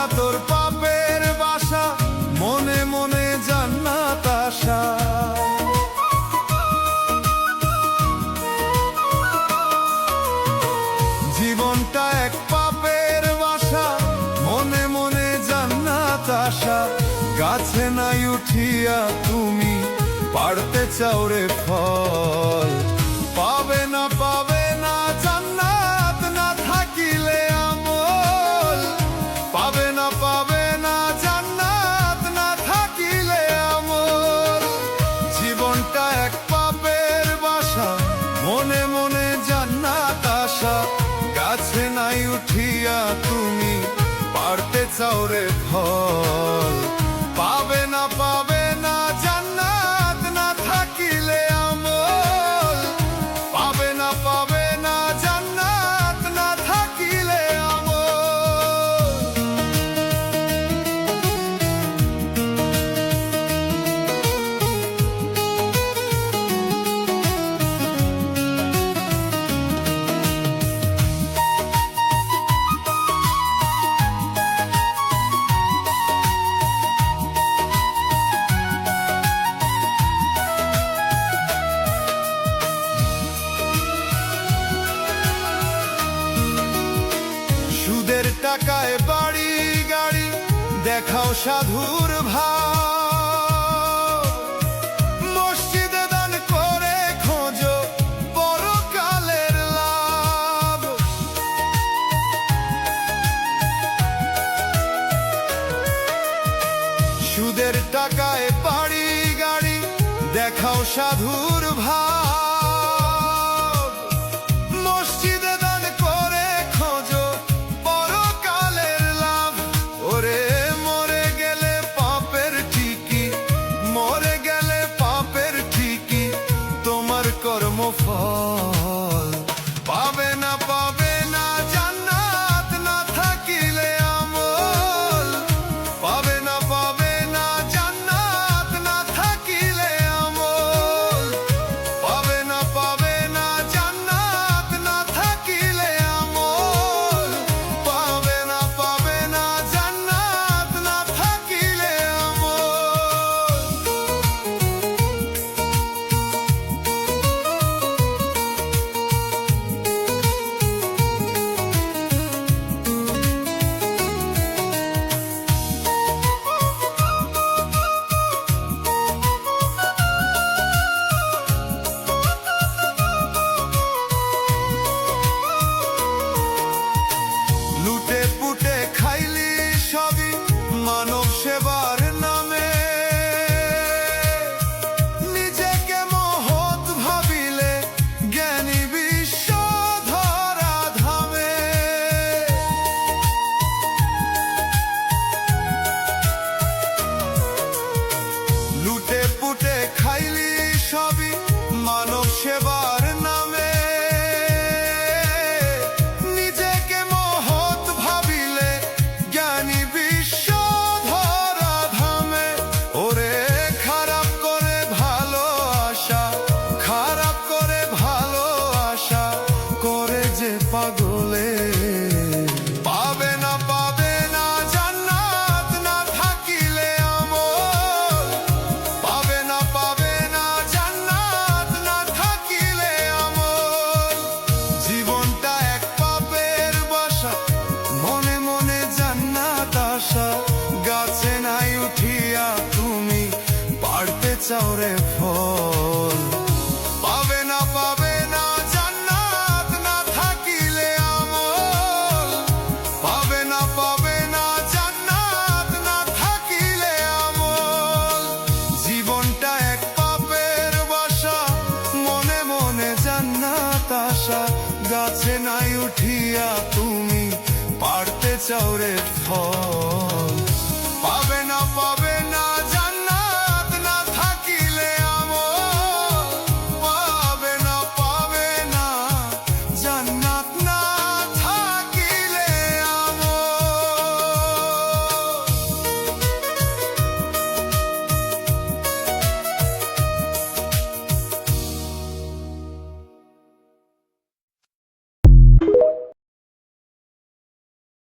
জীবনটা তোর পাপের বাসা, মনে মনে জান্নাত আশা। জীবনটা এক পাপের বাসা, মনে মনে জান্নাত আশা। গাছে নাই উঠিয়া তুমি পাড়তে চাও রে ফল, পাবে না জান্নাত না থাকিলে আমল। পাবে না জান্নাত না থাকিলে আমল। জীবনটা এক পাপের বাসা, মনে মনে জান্নাত আশা। গাছে নাই উঠিয়া তুমি পাড়তে চাও রে ফল, পাবে না জান্নাত না থাকিলে আমল। পাবে না জান্নাত না থাকিলে আমল। সুদের টাকায় বাড়ি গাড়ি দেখাও সাধুর ভাব। মসজিদে দান করে খোঁজো পরকালের লাভ। সুদের টাকায় বাড়ি গাড়ি দেখাও সাধুর ভাব। মসজিদে দান করে খোঁজো পরকালের লাভ। ওরে মরে গেলে পাপের ঠিকই, মরে গেলে পাপের ঠিকই তোমার কর্মফল। পাবে না জান্নাত না থাকিলে আমল। পাবে না জান্নাত না থাকিলে আমল। পাবে না জান্নাত না থাকিলে আমল। পাবে না জান্নাত না থাকিলে লুটে পুটে খাইলি সবই মানব সেবার নামে। নিজেকে মহৎ ভাবিলে জ্ঞানী বিশ্ব ধরা ধামে। লুটে পুটে খাইলি সবই মানব সেবার নামে। পাগলে পাবে না জান্নাত না থাকিলে আমল। পাবে না জান্নাত না থাকিলে আমল। জীবনটা এক পাপের বাসা, মনে মনে জান্নাত আশা। গাছে নাই উঠিয়া তুমি পাড়তে চাও রে ফল। পাবে না জান্নাত না থাকিলে আমল। জীবনটা এক পাপের বাসা, মনে মনে জান্নাত আশা। গাছে নাই উঠিয়া তুমি পাড়তে চাও রে ফল।